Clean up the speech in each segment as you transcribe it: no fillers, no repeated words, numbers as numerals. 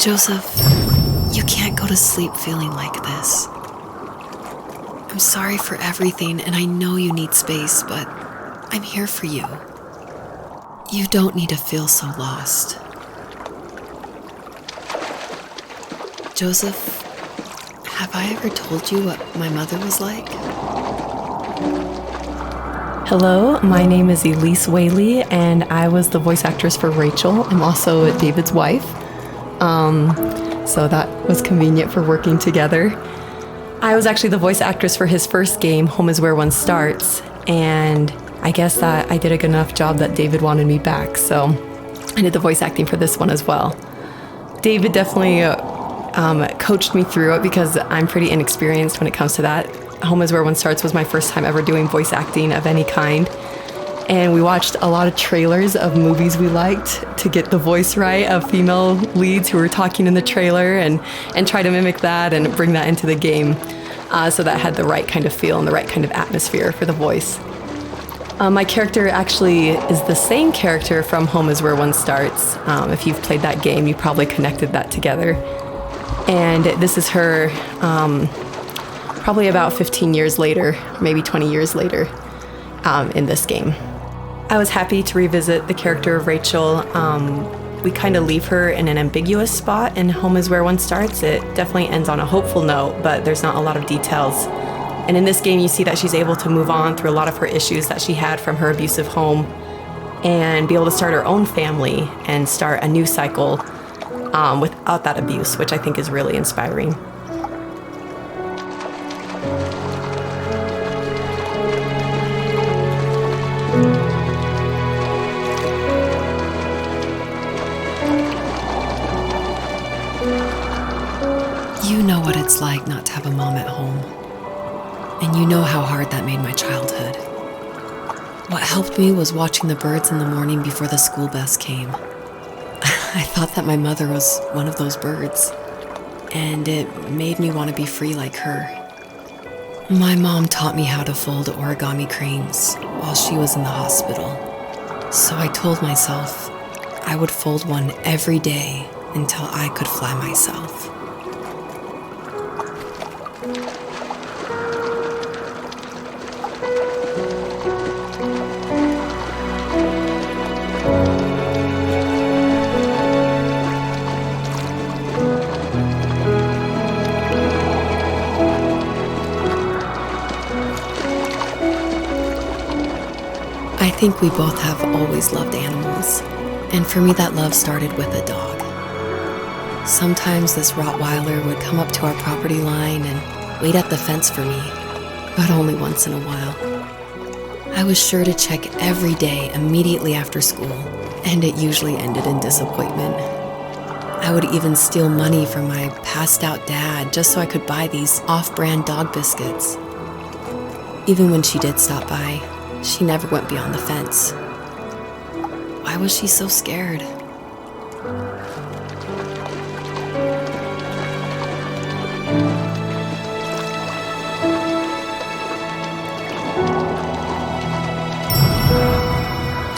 Joseph, you can't go to sleep feeling like this. I'm sorry for everything, and I know you need space, but I'm here for you. You don't need to feel so lost. Joseph, have I ever told you what my mother was like? Hello, my name is Elise Whaley, and I was the voice actress for Rachel. I'm also David's wife, so that was convenient for working together. I was actually the voice actress for his first game, Home is Where One Starts, and I guess that I did a good enough job that David wanted me back, so I did the voice acting for this one as well. David definitely coached me through it because I'm pretty inexperienced when it comes to that. Home is Where One Starts was my first time ever doing voice acting of any kind. And we watched a lot of trailers of movies we liked to get the voice right of female leads who were talking in the trailer and try to mimic that and bring that into the game. So that had the right kind of feel and the right kind of atmosphere for the voice. My character actually is the same character from Home is Where One Starts. If you've played that game, you probably connected that together. And this is her probably about 15 years later, maybe 20 years later in this game. I was happy to revisit the character of Rachel. We kind of leave her in an ambiguous spot in Home is Where One Starts. It definitely ends on a hopeful note, but there's not a lot of details. And in this game, you see that she's able to move on through a lot of her issues that she had from her abusive home and be able to start her own family and start a new cycle without that abuse, which I think is really inspiring. You know what it's like not to have a mom at home. And you know how hard that made my childhood. What helped me was watching the birds in the morning before the school bus came. I thought that my mother was one of those birds, and it made me want to be free like her. My mom taught me how to fold origami cranes while she was in the hospital. So I told myself I would fold one every day until I could fly myself. I think we both have always loved animals, and for me that love started with a dog. Sometimes this Rottweiler would come up to our property line and wait at the fence for me, but only once in a while. I was sure to check every day immediately after school, and it usually ended in disappointment. I would even steal money from my passed-out dad just so I could buy these off-brand dog biscuits. Even when she did stop by, she never went beyond the fence. Why was she so scared?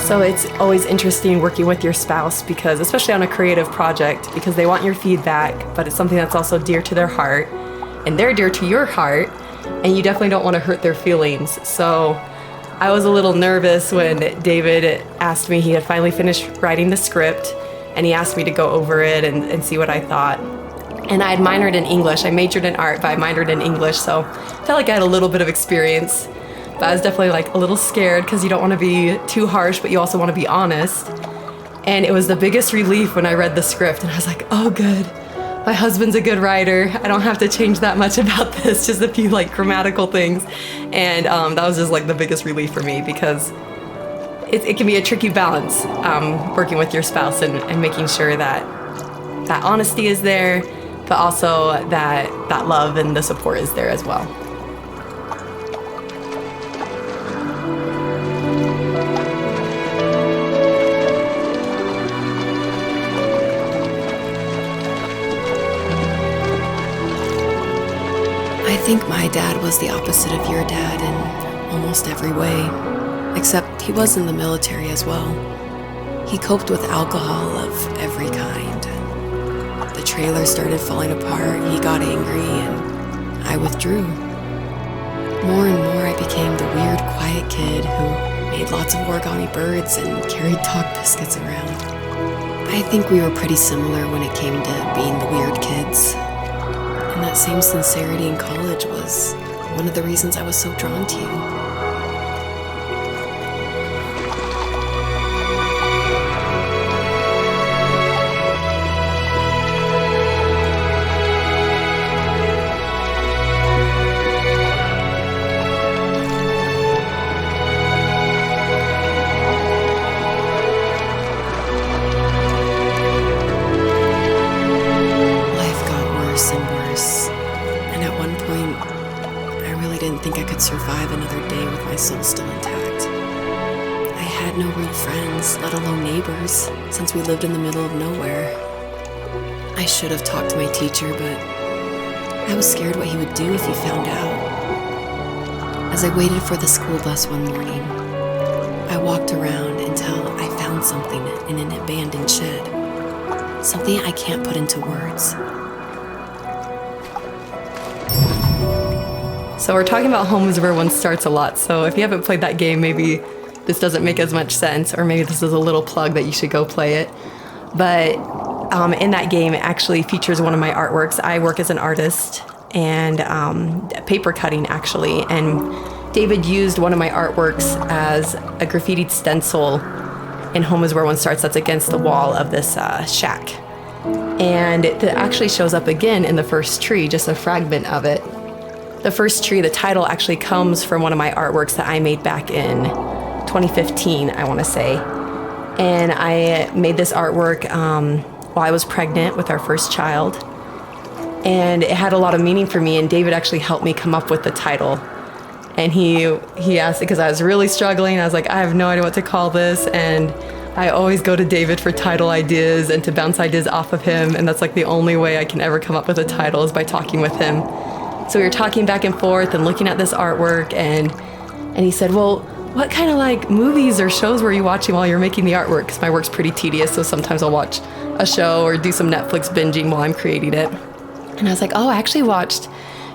So it's always interesting working with your spouse because, especially on a creative project, because they want your feedback, but it's something that's also dear to their heart, and they're dear to your heart, and you definitely don't want to hurt their feelings. So I was a little nervous when David asked me, he had finally finished writing the script, and he asked me to go over it and see what I thought. And I had minored in English. I majored in art, but I minored in English, so I felt like I had a little bit of experience. But I was definitely like a little scared because you don't want to be too harsh, but you also want to be honest. And it was the biggest relief when I read the script, and I was like, oh, good. My husband's a good writer. I don't have to change that much about this, just a few like grammatical things. And that was just like the biggest relief for me because it can be a tricky balance working with your spouse and making sure that that honesty is there, but also that love and the support is there as well. I think my dad was the opposite of your dad in almost every way, except he was in the military as well. He coped with alcohol of every kind. the trailer started falling apart, he got angry and I withdrew. More and more, I became the weird, quiet kid who made lots of origami birds and carried dog biscuits around. I think we were pretty similar when it came to being the weird kids. And that same sincerity in college was one of the reasons I was so drawn to you. Survive another day with my soul still intact. I had no real friends, let alone neighbors, since we lived in the middle of nowhere. I should have talked to my teacher, but I was scared what he would do if he found out. As I waited for the school bus one morning, I walked around until I found something in an abandoned shed. Something I can't put into words. So we're talking about Home is Where One Starts a lot. So if you haven't played that game, maybe this doesn't make as much sense, or maybe this is a little plug that you should go play it. But in that game, it actually features one of my artworks. I work as an artist and paper cutting, actually. And David used one of my artworks as a graffitied stencil in Home is Where One Starts that's against the wall of this shack. And it actually shows up again in the first tree, just a fragment of it. The first tree, the title actually comes from one of my artworks that I made back in 2015, I want to say. And I made this artwork while I was pregnant with our first child. And it had a lot of meaning for me, and David actually helped me come up with the title. And he asked, because I was really struggling, I was like, I have no idea what to call this. And I always go to David for title ideas and to bounce ideas off of him. And that's like the only way I can ever come up with a title is by talking with him. So we were talking back and forth and looking at this artwork, and he said, well, what kind of like movies or shows were you watching while you're making the artwork? Because my work's pretty tedious, so sometimes I'll watch a show or do some Netflix binging while I'm creating it. And I was like, oh, I actually watched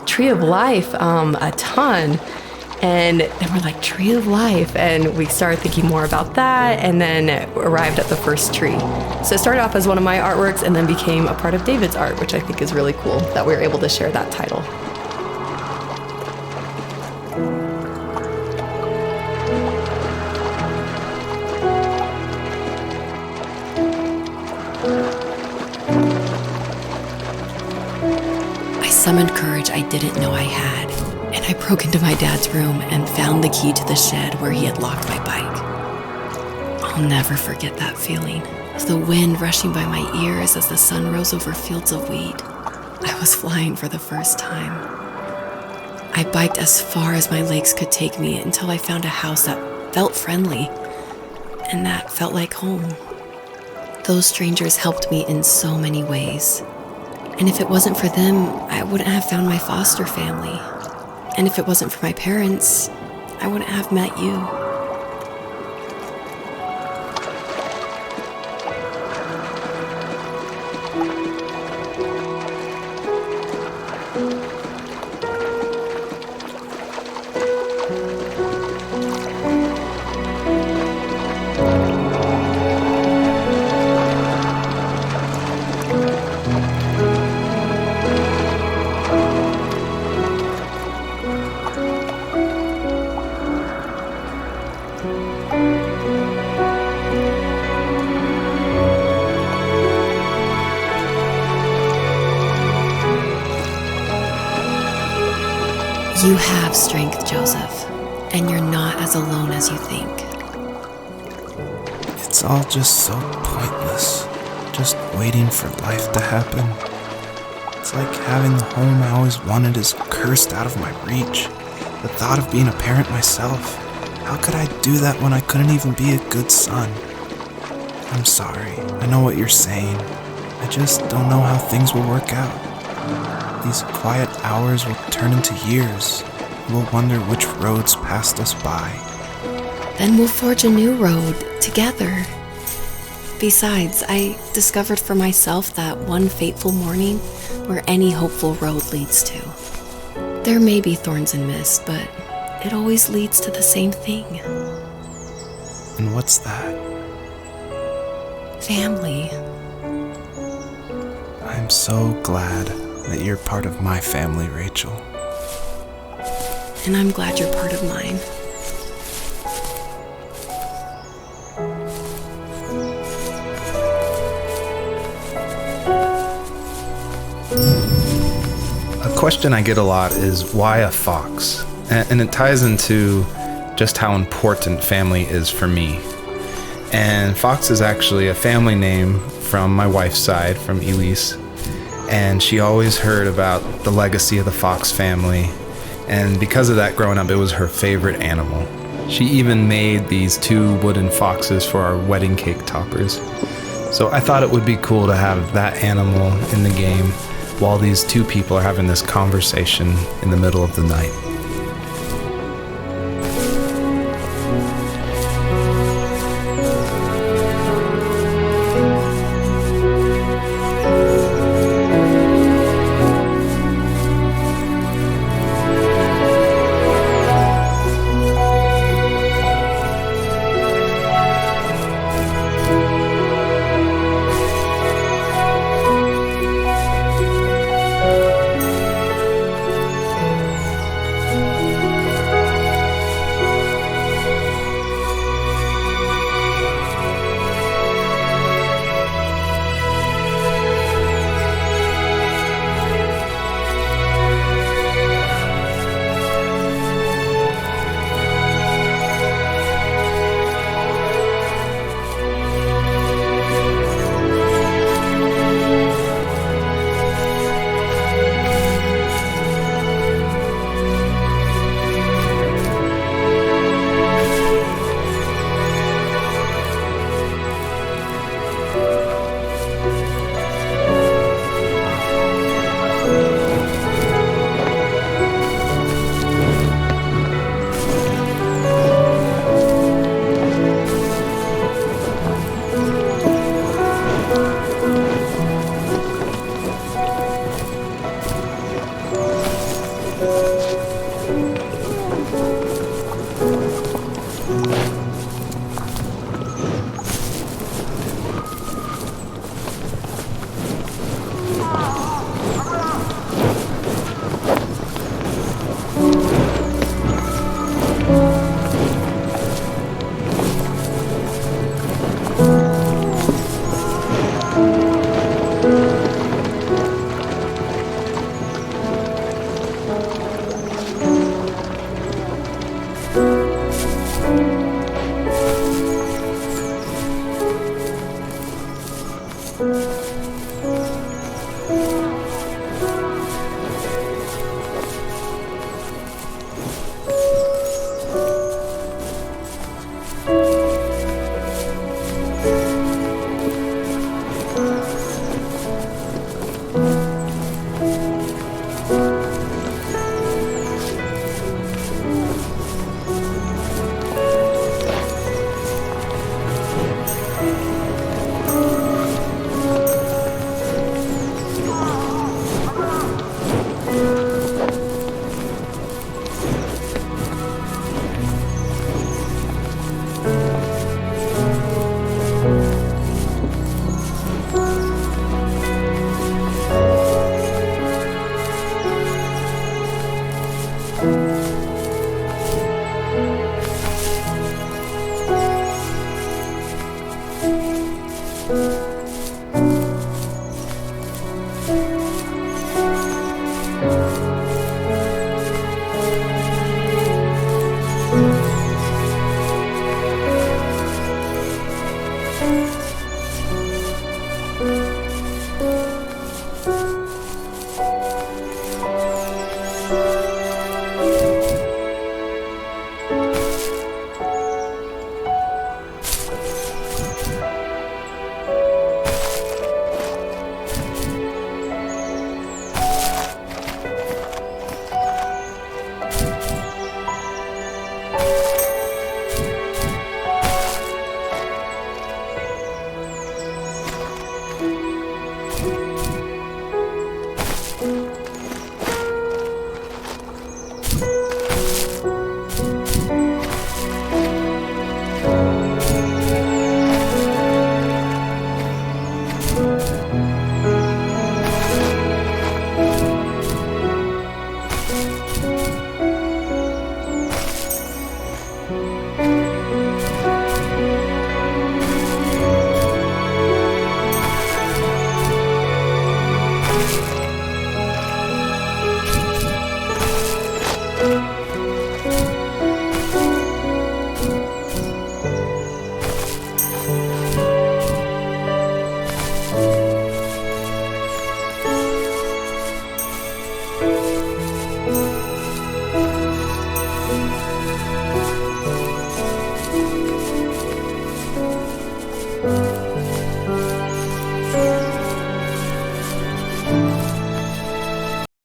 Tree of Life a ton. And then we're like, Tree of Life. And we started thinking more about that, and then arrived at the first tree. So it started off as one of my artworks and then became a part of David's art, which I think is really cool that we were able to share that title. I summoned courage I didn't know I had, and I broke into my dad's room and found the key to the shed where he had locked my bike. I'll never forget that feeling, as the wind rushing by my ears as the sun rose over fields of wheat. I was flying for the first time. I biked as far as my legs could take me until I found a house that felt friendly, and that felt like home. Those strangers helped me in so many ways. And if it wasn't for them, I wouldn't have found my foster family. And if it wasn't for my parents, I wouldn't have met you. You have strength, Joseph, and you're not as alone as you think. It's all just so pointless, just waiting for life to happen. It's like having the home I always wanted is cursed out of my reach. The thought of being a parent myself, how could I do that when I couldn't even be a good son? I'm sorry, I know what you're saying. I just don't know how things will work out. These quiet hours will turn into years. We'll wonder which roads passed us by. Then we'll forge a new road together. Besides, I discovered for myself that one fateful morning where any hopeful road leads to. There may be thorns and mist, but it always leads to the same thing. And what's that? Family. I'm so glad that you're part of my family, Rachel. And I'm glad you're part of mine. A question I get a lot is why a fox? And it ties into just how important family is for me. And Fox is actually a family name from my wife's side, from Elise. And she always heard about the legacy of the Fox family. And because of that, growing up, it was her favorite animal. She even made these 2 wooden foxes for our wedding cake toppers. So I thought it would be cool to have that animal in the game while these 2 people are having this conversation in the middle of the night.